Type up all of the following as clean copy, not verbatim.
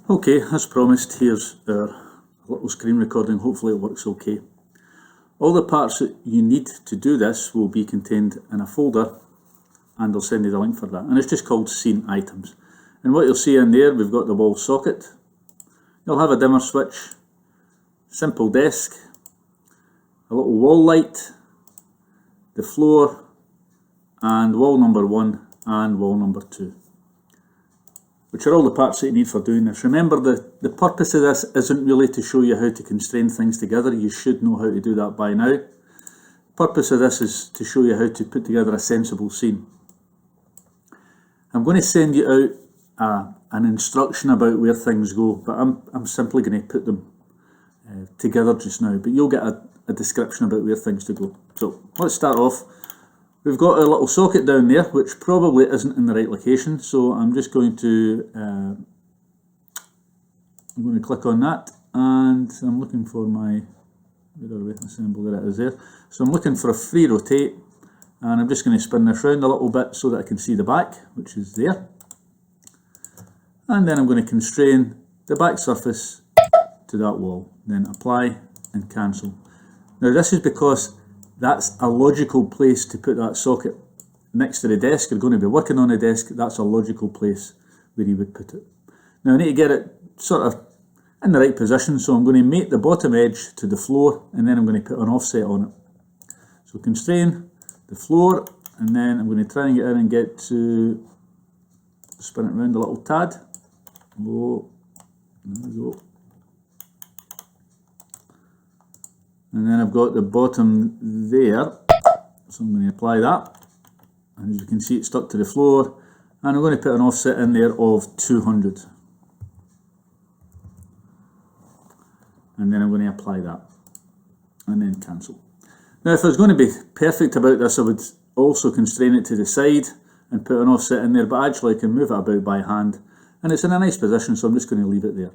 Okay, as promised, here's our little screen recording. Hopefully it works okay. All the parts that you need to do this will be contained in a folder, and I'll send you the link for that. And it's just called Scene Items. And what you'll see in there, we've got the wall socket. You'll have a dimmer switch, simple desk, a little wall light, the floor, and wall number 1 and wall number 2. Which are all the parts that you need for doing this. Remember, the purpose of this isn't really to show you how to constrain things together. You should know how to do that by now. The purpose of this is to show you how to put together a sensible scene. I'm going to send you out an instruction about where things go, but I'm simply going to put them together just now. But you'll get a description about where things to go. So let's start off. We've got a little socket down there, which probably isn't in the right location, so I'm just going to click on that, and I'm looking for my symbol. There it is there. So I'm looking for a free rotate, and I'm just going to spin this round a little bit so that I can see the back, which is there. And then I'm going to constrain the back surface to that wall, then apply and cancel. Now this is because that's a logical place to put that socket next to the desk. You're going to be working on the desk, that's a logical place where you would put it. Now I need to get it sort of in the right position, so I'm going to mate the bottom edge to the floor, and then I'm going to put an offset on it. So constrain the floor, and then I'm going to try and get in and get to spin it around a little tad. Oh, there we go. And then I've got the bottom there, so I'm going to apply that, and as you can see it's stuck to the floor, and I'm going to put an offset in there of 200, and then I'm going to apply that, and then cancel. Now if I was going to be perfect about this, I would also constrain it to the side and put an offset in there, but actually I can move it about by hand, and it's in a nice position, so I'm just going to leave it there.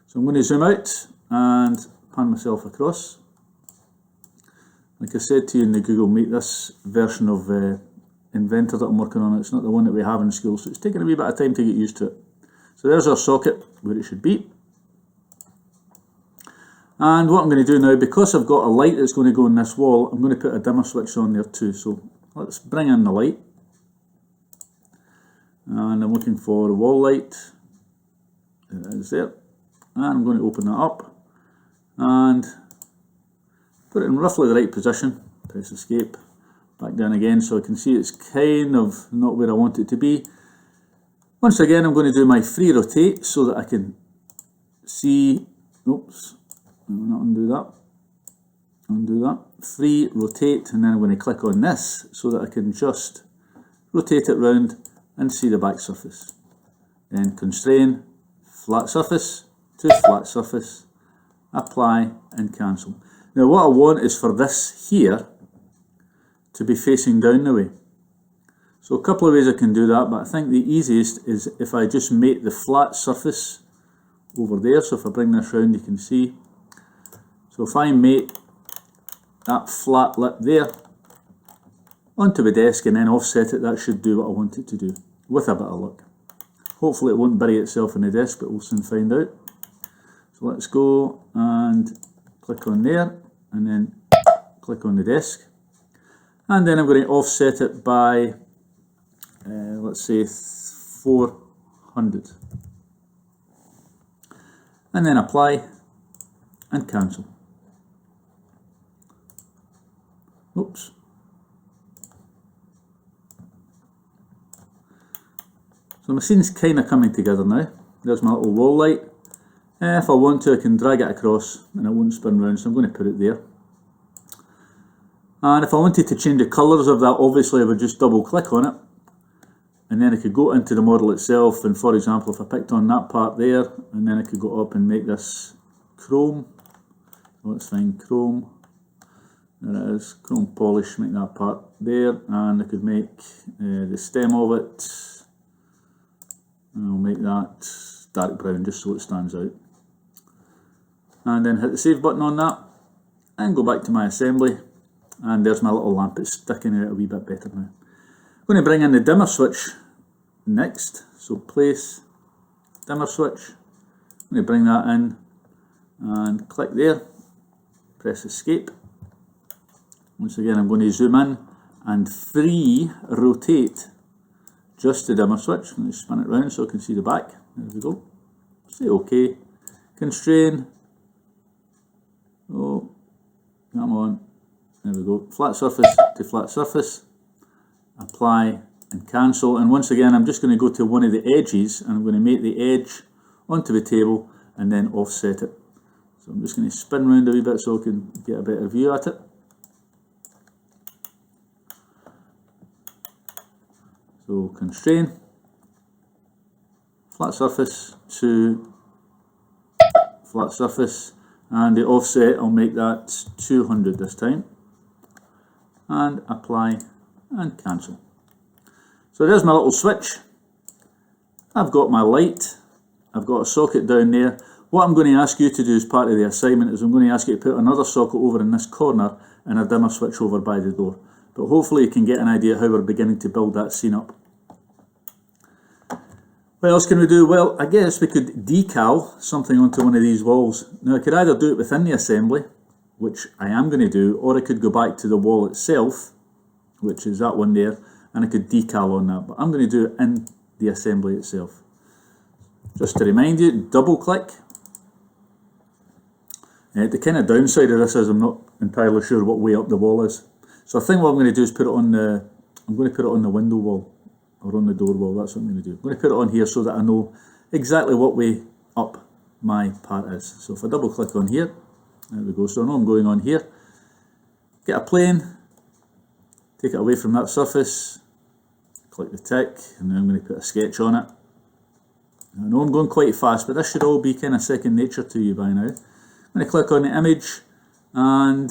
So I'm going to zoom out and pan myself across. Like I said to you in the Google Meet, this version of Inventor that I'm working on, it's not the one that we have in school, so it's taking a wee bit of time to get used to it. So there's our socket where it should be. And what I'm going to do now, because I've got a light that's going to go in this wall, I'm going to put a dimmer switch on there too. So let's bring in the light. And I'm looking for a wall light. There it is there. And I'm going to open that up and put it in roughly the right position. Press escape, back down again, so I can see it's kind of not where I want it to be. Once again, I'm going to do my free rotate so that I can see, oops, not undo that, free rotate, and then I'm going to click on this so that I can just rotate it round and see the back surface. Then constrain, flat surface to flat surface, apply and cancel. Now what I want is for this here to be facing down the way. So a couple of ways I can do that, but I think the easiest is if I just mate the flat surface over there. So if I bring this round, you can see. So if I mate that flat lip there onto the desk and then offset it, that should do what I want it to do, with a bit of luck. Hopefully it won't bury itself in the desk, but we'll soon find out. So let's go and click on there, and then click on the desk, and then I'm going to offset it by let's say 400, and then apply and cancel. Oops. So my scene's kind of coming together now. There's my little wall light. If I want to, I can drag it across and it won't spin round, so I'm going to put it there. And if I wanted to change the colours of that, obviously I would just double click on it, and then I could go into the model itself, and for example if I picked on that part there, and then I could go up and make this chrome. So let's find chrome, there it is, chrome polish, make that part there, and I could make the stem of it, and I'll make that dark brown just so it stands out. And then hit the save button on that and go back to my assembly, and there's my little lamp. It's sticking out a wee bit better now. I'm going to bring in the dimmer switch next, so place dimmer switch, I'm going to bring that in and click there, press escape. Once again I'm going to zoom in and free rotate just the dimmer switch. I'm going to spin it round so I can see the back. There we go. Say OK. Constrain. Oh, come on. There we go. Flat surface to flat surface. Apply and cancel. And once again I'm just going to go to one of the edges and I'm going to make the edge onto the table and then offset it. So I'm just going to spin round a wee bit so I can get a better view at it. So constrain, flat surface to flat surface, and the offset, I'll make that 200 this time, and apply and cancel. So there's my little switch. I've got my light, I've got a socket down there. What I'm going to ask you to do as part of the assignment is I'm going to ask you to put another socket over in this corner and a dimmer switch over by the door. But hopefully you can get an idea how we're beginning to build that scene up. What else can we do? Well, I guess we could decal something onto one of these walls. Now I could either do it within the assembly, which I am going to do, or I could go back to the wall itself, which is that one there, and I could decal on that. But I'm going to do it in the assembly itself. Just to remind you, double click. The kind of downside of this is I'm not entirely sure what way up the wall is. So I think what I'm going to do is put it on the, I'm going to put it on the window wall, or on the door wall. That's what I'm going to do. I'm going to put it on here so that I know exactly what way up my part is. So if I double click on here, there we go. So I know I'm going on here. Get a plane, take it away from that surface, click the tick, and then I'm going to put a sketch on it. I know I'm going quite fast, but this should all be kind of second nature to you by now. I'm going to click on the image, and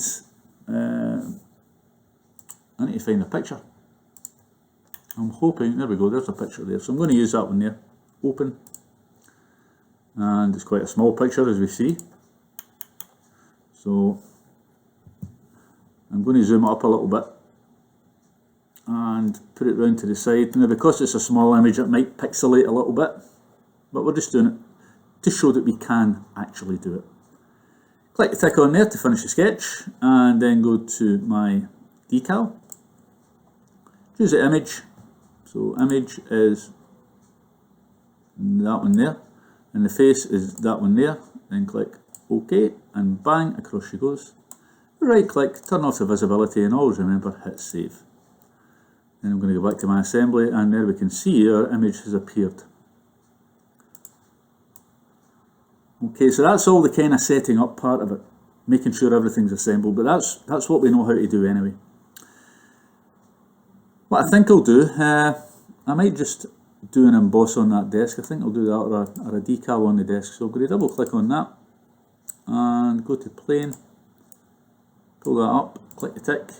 I need to find a picture. I'm hoping, there we go, there's a picture there. So I'm going to use that one there. Open. And it's quite a small picture as we see. So I'm going to zoom it up a little bit and put it round to the side. Now because it's a small image it might pixelate a little bit, but we're just doing it to show that we can actually do it. Click the tick on there to finish the sketch, and then go to my decal. Choose the image. So image is that one there, and the face is that one there. Then click OK, and bang, across she goes. Right click, turn off the visibility, and always remember, hit save. Then I'm going to go back to my assembly, and there we can see our image has appeared. Okay, so that's all the kind of setting up part of it, making sure everything's assembled, but that's what we know how to do anyway. What I think I'll do, I might just do an emboss on that desk. I think I'll do that, or a decal on the desk. So I'm going to double click on that and go to plane, pull that up, click the tick,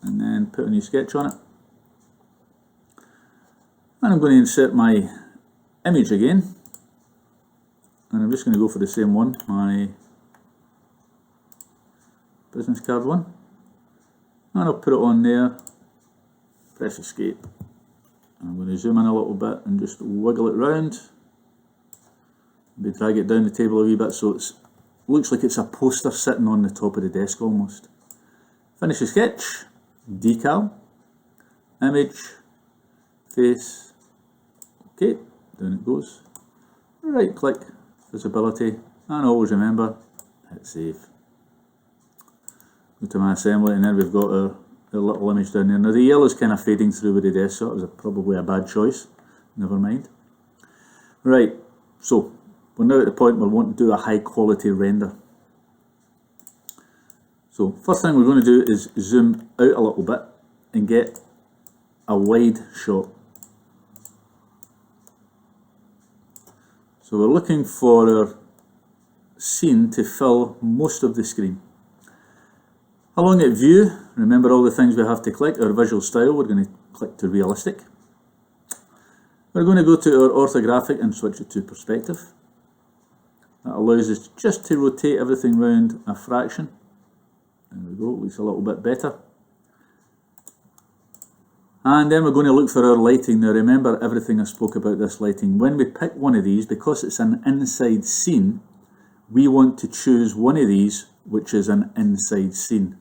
and then put a new sketch on it. And I'm going to insert my image again, and I'm just going to go for the same one, my business card one, and I'll put it on there. Press escape. I'm going to zoom in a little bit and just wiggle it round. Maybe drag it down the table a wee bit so it looks like it's a poster sitting on the top of the desk almost. Finish the sketch, decal, image, face, okay, down it goes. Right click, visibility, and always remember, hit save. Go to my assembly, and then we've got our little image down there. Now the yellow's kind of fading through with the desk, so that was probably a bad choice. Never mind. Right, so we're now at the point where we want to do a high quality render. So first thing we're going to do is zoom out a little bit and get a wide shot. So we're looking for our scene to fill most of the screen. Along at view, remember all the things we have to click. Our visual style, we're going to click to realistic. We're going to go to our orthographic and switch it to perspective. That allows us just to rotate everything round a fraction. There we go, looks a little bit better. And then we're going to look for our lighting. Now remember everything I spoke about this lighting. When we pick one of these, because it's an inside scene, we want to choose one of these which is an inside scene.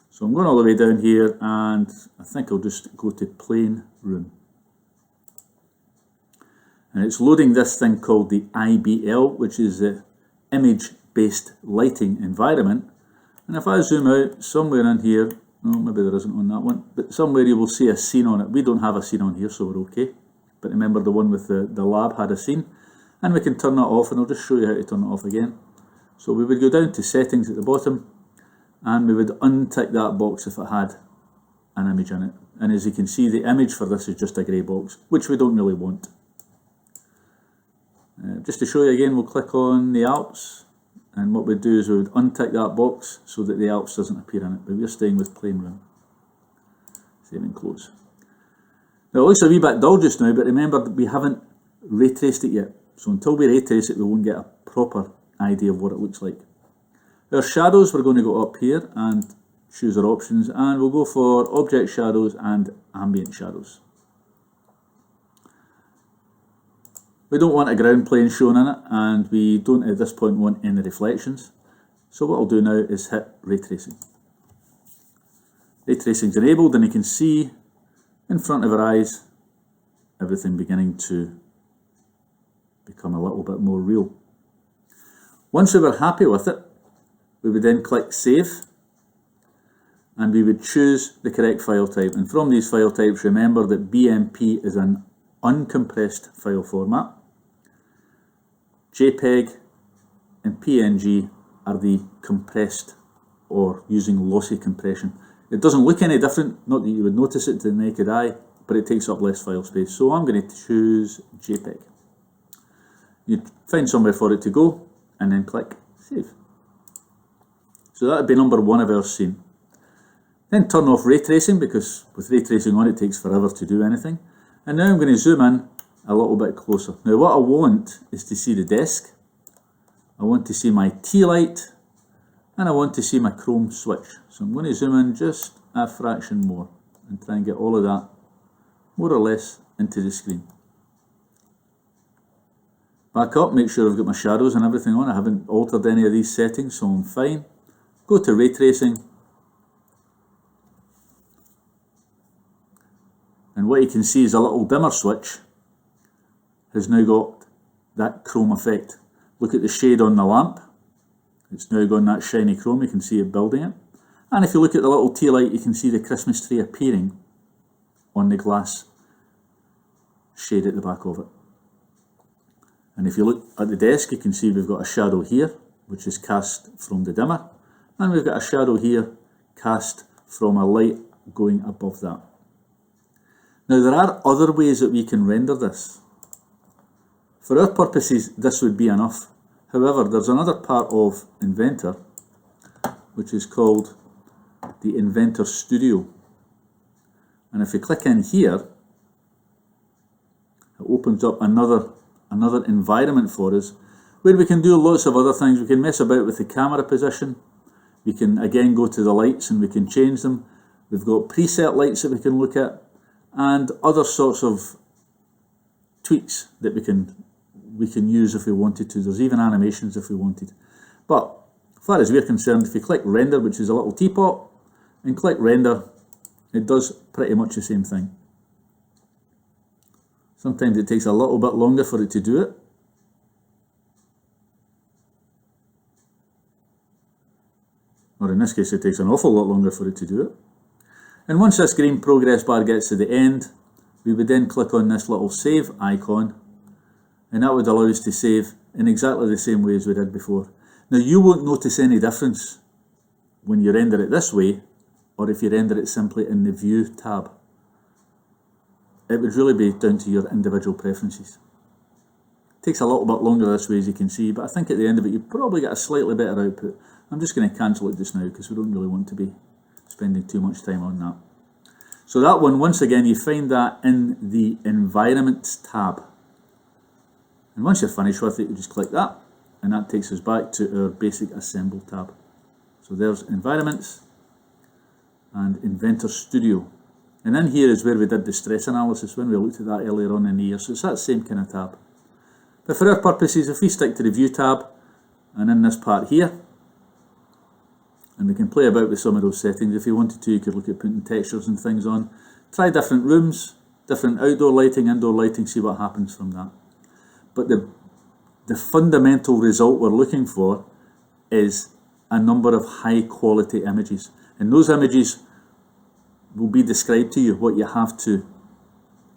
So I'm going all the way down here, and I think I'll just go to plain room. And it's loading this thing called the IBL, which is the image-based lighting environment. And if I zoom out, somewhere in here, no, maybe there isn't on that one, but somewhere you will see a scene on it. We don't have a scene on here, so we're okay. But remember, the one with the lab had a scene. And we can turn that off, and I'll just show you how to turn it off again. So we would go down to settings at the bottom, and we would untick that box if it had an image in it. And as you can see, the image for this is just a grey box, which we don't really want. Just to show you again, we'll click on the Alps, and what we'd do is we would untick that box so that the Alps doesn't appear in it, but we're staying with plain room. Save and close. Now it looks a wee bit dull just now, but remember we haven't ray traced it yet, so until we ray trace it we won't get a proper idea of what it looks like. Our shadows, we're going to go up here and choose our options, and we'll go for object shadows and ambient shadows. We don't want a ground plane shown in it, and we don't at this point want any reflections. So what I'll do now is hit ray tracing. Ray tracing is enabled, and you can see in front of our eyes everything beginning to become a little bit more real. Once we were happy with it, we would then click save, and we would choose the correct file type. And from these file types, remember that BMP is an uncompressed file format. JPEG and PNG are the compressed or using lossy compression. It doesn't look any different, not that you would notice it to the naked eye, but it takes up less file space. So I'm going to choose JPEG. You find somewhere for it to go and then click save. So that would be number one of our scene. Then turn off ray tracing, because with ray tracing on it takes forever to do anything. And now I'm going to zoom in a little bit closer. Now what I want is to see the desk, I want to see my tea light, and I want to see my chrome switch. So I'm going to zoom in just a fraction more and try and get all of that more or less into the screen. Back up, make sure I've got my shadows and everything on. I haven't altered any of these settings, so I'm fine. Go to ray tracing, and what you can see is a little dimmer switch has now got that chrome effect. Look at the shade on the lamp. It's now gone that shiny chrome, you can see it building it. And if you look at the little tea light, you can see the Christmas tree appearing on the glass shade at the back of it. And if you look at the desk, you can see we've got a shadow here, which is cast from the dimmer. And we've got a shadow here cast from a light going above that. Now there are other ways that we can render this. For our purposes, this would be enough. However, there's another part of Inventor, which is called the Inventor Studio. And if you click in here, it opens up another environment for us, where we can do lots of other things. We can mess about with the camera position. We can again go to the lights and we can change them. We've got preset lights that we can look at, and other sorts of tweaks that we can use if we wanted to. There's even animations if we wanted. But as far as we're concerned, if you click render, which is a little teapot, and click render, it does pretty much the same thing. Sometimes it takes a little bit longer for it to do it. Or in this case, it takes an awful lot longer for it to do it. And once this green progress bar gets to the end, we would then click on this little save icon, and that would allow us to save in exactly the same way as we did before. Now you won't notice any difference when you render it this way, or if you render it simply in the View tab. It would really be down to your individual preferences. It takes a little bit longer this way, as you can see, but I think at the end of it you probably get a slightly better output. I'm just going to cancel it just now because we don't really want to be spending too much time on that. So that one, once again, you find that in the Environments tab. And once you're finished with it, you just click that, and that takes us back to our basic Assemble tab. So there's Environments and Inventor Studio. And in here is where we did the stress analysis when we looked at that earlier on in the year. So it's that same kind of tab. But for our purposes, if we stick to the View tab, and in this part here, and we can play about with some of those settings. If you wanted to, you could look at putting textures and things on. Try different rooms, different outdoor lighting, indoor lighting, see what happens from that. But the fundamental result we're looking for is a number of high quality images. And those images will be described to you what you have to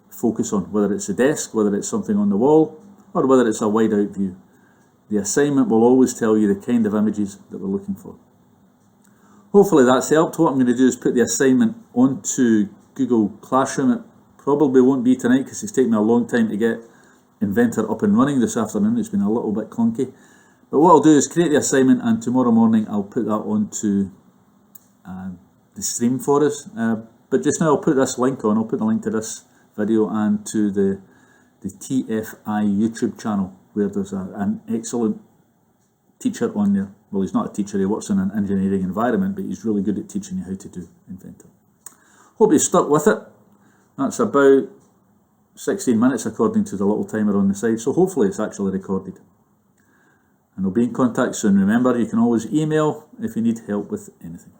focus on, whether it's a desk, whether it's something on the wall, or whether it's a wide out view. The assignment will always tell you the kind of images that we're looking for. Hopefully that's helped. What I'm going to do is put the assignment onto Google Classroom. It probably won't be tonight because it's taken me a long time to get Inventor up and running this afternoon. It's been a little bit clunky. But what I'll do is create the assignment, and tomorrow morning I'll put that onto the stream for us. But just now I'll put this link on. I'll put the link to this video and to the TFI YouTube channel, where there's an excellent teacher on there. Well, he's not a teacher, he works in an engineering environment, but he's really good at teaching you how to do Inventor. Hope you stuck with it. That's about 16 minutes according to the little timer on the side, so hopefully it's actually recorded. And I'll be in contact soon. Remember, you can always email if you need help with anything.